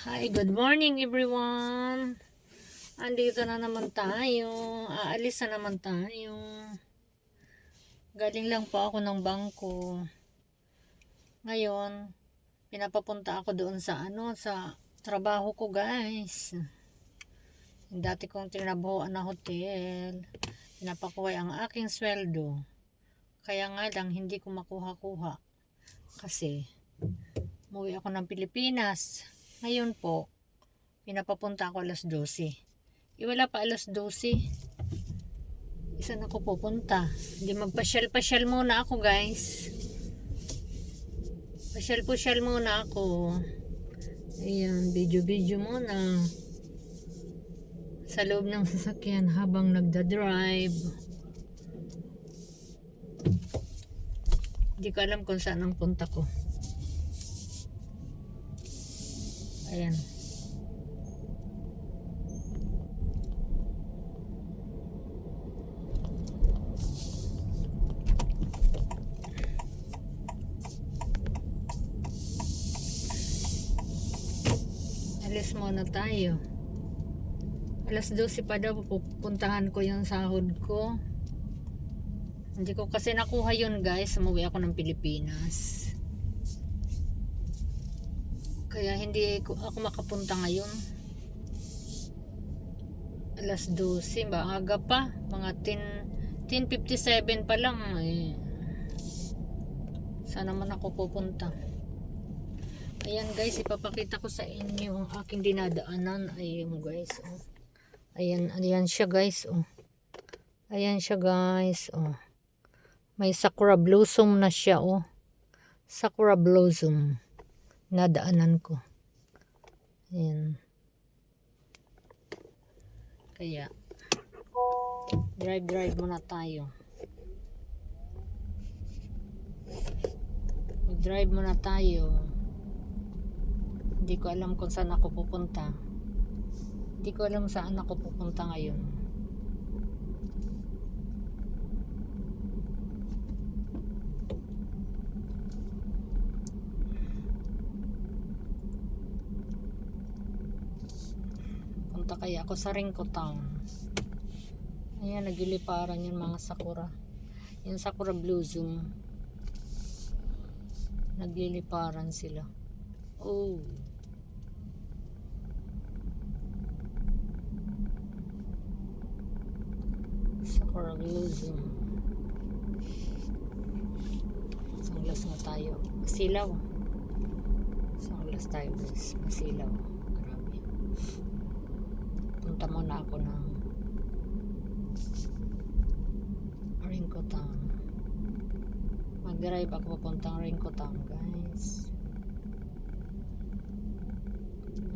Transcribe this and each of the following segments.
Hi, good morning everyone. Andito na naman tayo. Aalis na naman tayo. Galing lang po ako ng bangko. Ngayon, pinapapunta ako doon sa trabaho ko, guys. Yung dati kong trinabuhan na hotel. Pinapakuha ang aking sweldo. Kaya nga lang hindi ko makuha-kuha. Kasi, umuwi ako ng Pilipinas. Ngayon po, pinapapunta ako alas 12. Wala pa alas 12. Saan ako pupunta? Hindi magpasyal-pasyal muna ako, guys. Pasyal-pasyal muna ako. Ayan, video-video muna. Sa loob ng sasakyan habang nagda-drive. Hindi ko alam kung saan ang punta ko. Ayan. Alis muna tayo. Alas 12 pa daw pupuntahan ko yung sahod ko. Hindi ko kasi nakuha yun, guys. Umuwi ako ng Pilipinas. Kaya hindi ako makapunta ngayon. Alas 12 ba? Aga pa. Mga 10:57 pa lang. Saan naman ako pupunta? Ayan, guys, ipapakita ko sa inyo ang aking dinadaanan. Ayan, guys. Oh. Ayan siya, guys. Oh. Ayan siya, guys. Oh. May sakura blossom na siya. Oh. Sakura blossom. Nadaanan ko. Ayan. Kaya, drive muna tayo. Mag-drive muna tayo. Hindi ko alam kung saan ako pupunta. Hindi ko alam saan ako pupunta ngayon. Punta kaya ako sa Ringco Town. Ayan, nagiliparan yung mga sakura. Yung sakura blossom. Nagliliparan sila. Oh. Sakura blossom. Sanglas nga tayo. Masilaw. Sanglas tayo, guys. Masilaw. Grabe. Punta muna ako ng Ringco Town. Mag-drive ako papuntang Ringco Town, guys.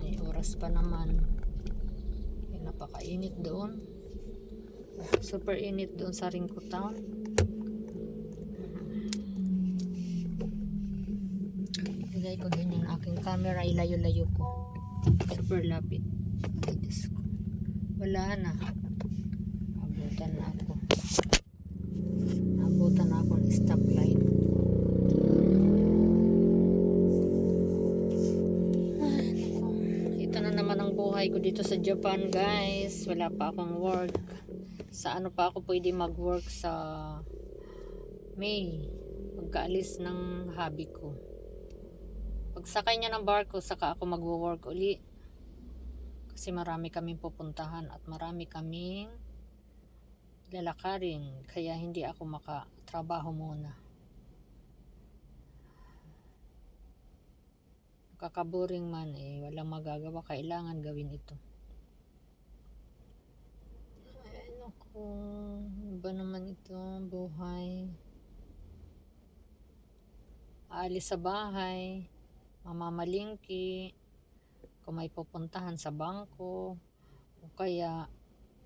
May oras pa naman. Napakainit doon. Super init doon sa Ringco Town. Ilagay ko doon yung aking camera. Ilayo-layo ko. Super lapit. Ay, Diyos ko. Wala na. Abutan na ako. Abutan na ako ng stoplight. Ito na naman ang buhay ko dito sa Japan, guys. Wala pa akong work. Sa ano pa ako pwede mag-work sa May. Pagkaalis ng hobby ko. Pagsakay niya ng barko, saka ako mag-work uli. Kasi marami kaming pupuntahan at marami kaming lalakarin. Kaya hindi ako makatrabaho muna. Kakaboring man walang magagawa. Kailangan gawin ito. Ay, naku. Ano ba naman ito? Buhay. Aalis sa bahay. Mamamalingki. Kung may pupuntahan sa bangko. O kaya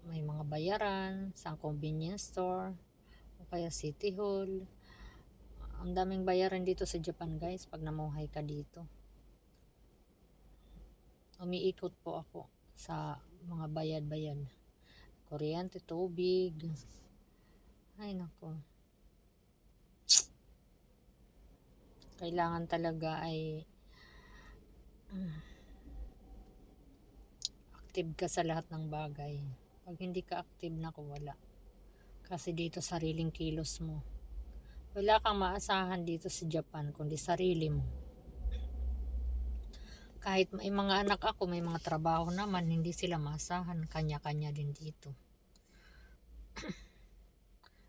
may mga bayaran sa convenience store. O kaya city hall. Ang daming bayaran dito sa Japan, guys, pag namuhay ka dito. Umiikot po ako sa mga bayad-bayad. Kuryente, tubig. Ay, nako. Kailangan talaga ay active ka sa lahat ng bagay. Pag hindi ka active, naku, wala. Kasi dito sariling kilos mo. Wala kang maasahan dito sa Japan kundi sarili mo. Kahit may mga anak ako, may mga trabaho naman, hindi sila maasahan. Kanya-kanya din dito.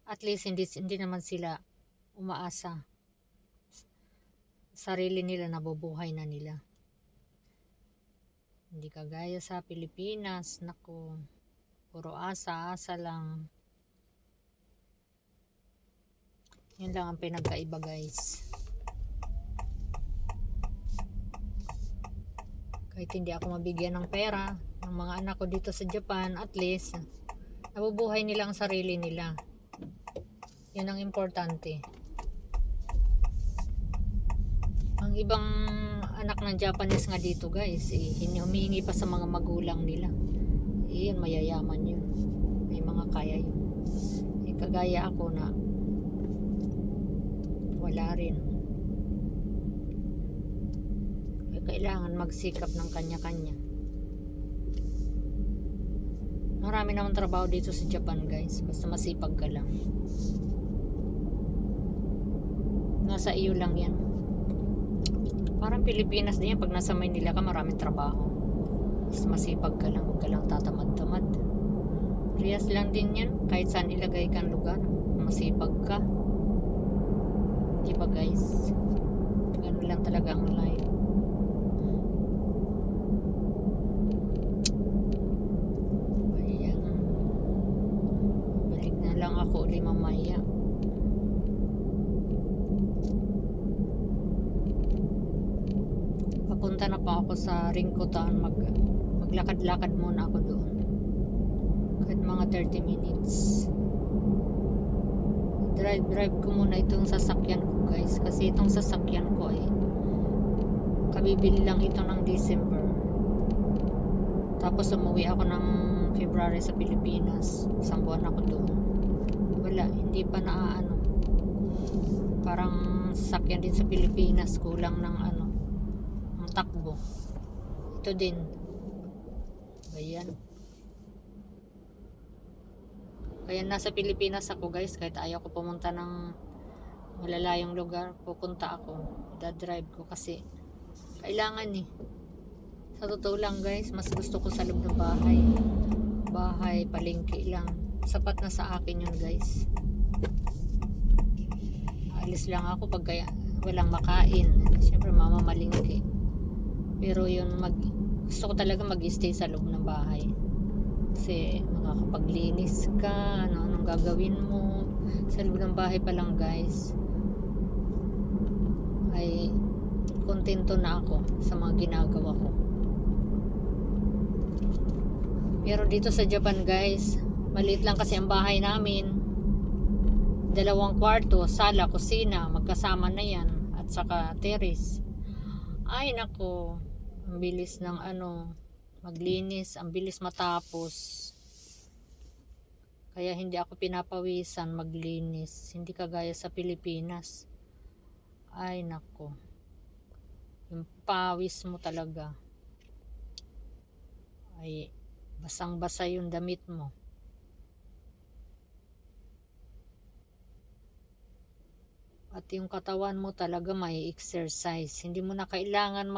At least hindi naman sila umaasa. Sarili nila, nabubuhay na nila. Hindi kagaya sa Pilipinas, naku, puro asa-asa lang. Yun lang ang pinagkaiba, guys. Kahit hindi ako mabigyan ng pera ng mga anak ko dito sa Japan, at least nabubuhay nila ang sarili nila. Yun ang importante. Ang ibang anak ng Japanese nga dito, guys, humihingi pa sa mga magulang nila. Yun, mayayaman yun. May mga kaya yun. Kagaya ako na wala rin. Kailangan magsikap ng kanya-kanya. Marami namang trabaho dito sa Japan, guys. Basta masipag ka lang. Nasa iyo lang yan. Parang Pilipinas din yan. Pag nasa Maynila ka, maraming trabaho. Basta masipag ka lang. Huwag ka lang tatamad-tamad. Riyas lang din yan. Kahit saan ilagay kang lugar. Masipag ka. Diba, guys? Ganun lang talaga ang life. Ayan. Balik na lang ako ulit mamaya. Papunta na pa ako sa Rincotan. Maglakad-lakad muna ako doon. Kahit mga 30 minutes. Drive ko muna itong sasakyan ko, guys. Kasi itong sasakyan ko kabibili lang ito ng December. Tapos umuwi ako ng February sa Pilipinas. Isang buwan ako doon. Wala, hindi pa naaano. Parang sasakyan din sa Pilipinas. Kulang ng takbo. Ito din. Ayan. Kaya nasa Pilipinas ako, guys. Kahit ayaw ko pumunta ng malalayong lugar, pupunta ako. Dadrive ko kasi kailangan Sa totoo lang, guys, mas gusto ko sa loob ng bahay. Bahay, palengke lang. Sapat na sa akin yun, guys. Alis lang ako pag walang makain. Siyempre, mamamalingke. Pero yun, gusto ko talaga mag-stay sa loob ng bahay. Kasi makakapaglinis ka, anong gagawin mo. Sa loob ng bahay pa lang, guys, ay kontento na ako sa mga ginagawa ko. Pero dito sa Japan, guys, maliit lang kasi ang bahay namin. 2 kwarto, sala, kusina, magkasama na yan. At saka terrace. Ay nako, ang bilis ng maglinis, ang bilis matapos. Kaya hindi ako pinapawisan maglinis, hindi kagaya sa Pilipinas. Ay nako, yung pawis mo talaga ay basang-basa yung damit mo. At yung katawan mo talaga may exercise. Hindi mo na kailangan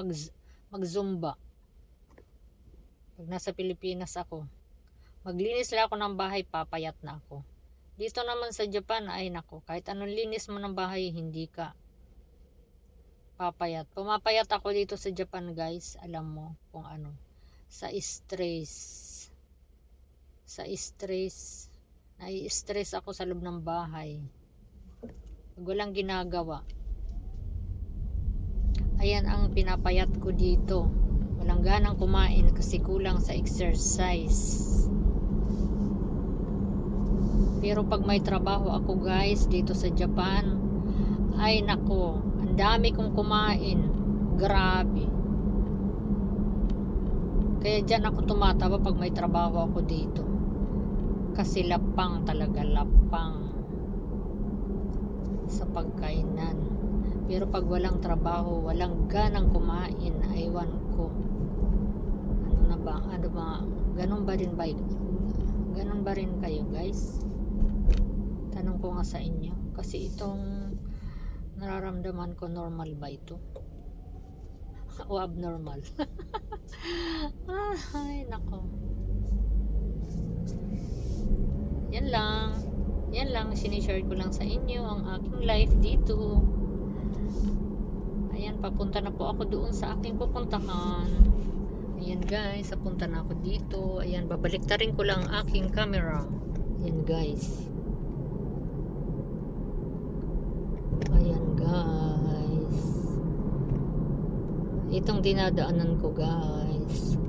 mag-zumba. Pag nasa Pilipinas ako, maglinis lang ako ng bahay, papayat na ako. Dito naman sa Japan, ay nako, kahit anong linis mo ng bahay, hindi ka papayat. Pumapayat ako dito sa Japan, guys. Alam mo kung ano. Sa stress. Nai-stress ako sa loob ng bahay. Pag walang ginagawa. Ayan ang pinapayat ko dito. Walang ganang kumain kasi kulang sa exercise. Pero pag may trabaho ako, guys, dito sa Japan, ay nako, ang dami kong kumain. Grabe. Kaya dyan ako tumatawa pag may trabaho ako dito. Kasi lapang talaga, lapang sa pagkainan. Pero pag walang trabaho, walang ganang kumain, aywan ko. Ano na ba? ano ba, ganun ba rin ba, ganun ba rin kayo guys? Tanong ko nga sa inyo. Kasi itong nararamdaman ko, normal ba ito? O abnormal? Ay, nako. Yan lang. Yan lang, sinishare ko lang sa inyo ang aking life dito. Ayan, papunta na po ako doon sa aking pupuntahan. Ayan guys, papunta na ako dito. Ayan, babalik ta rin ko lang ang aking camera. Ayan guys. Ayan guys. Itong dinadaanan ko guys.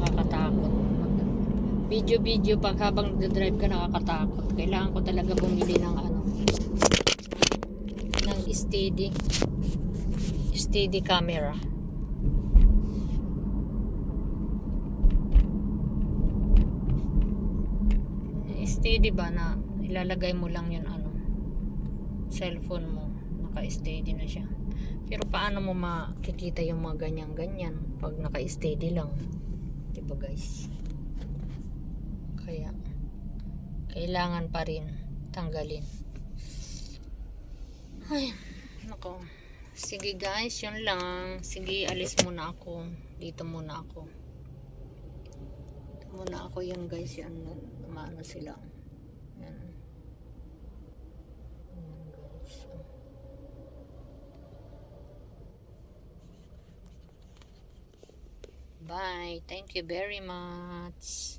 Nakakatakot. Video pag habang drive ka, nakakatakot. Kailangan ko talaga bumili ng ano, ng steady camera. Steady ba na ilalagay mo lang yun ano, cellphone mo, naka-steady na siya. Pero paano mo makikita yung mga ganyan pag naka-steady lang, diba guys? Kaya kailangan pa rin tanggalin. Ay, nako. Sige guys, yun lang. Sige, alis muna ako. Dito muna ako. Yan guys, yan. Maano sila. Yan. Yan guys. Bye. Thank you very much.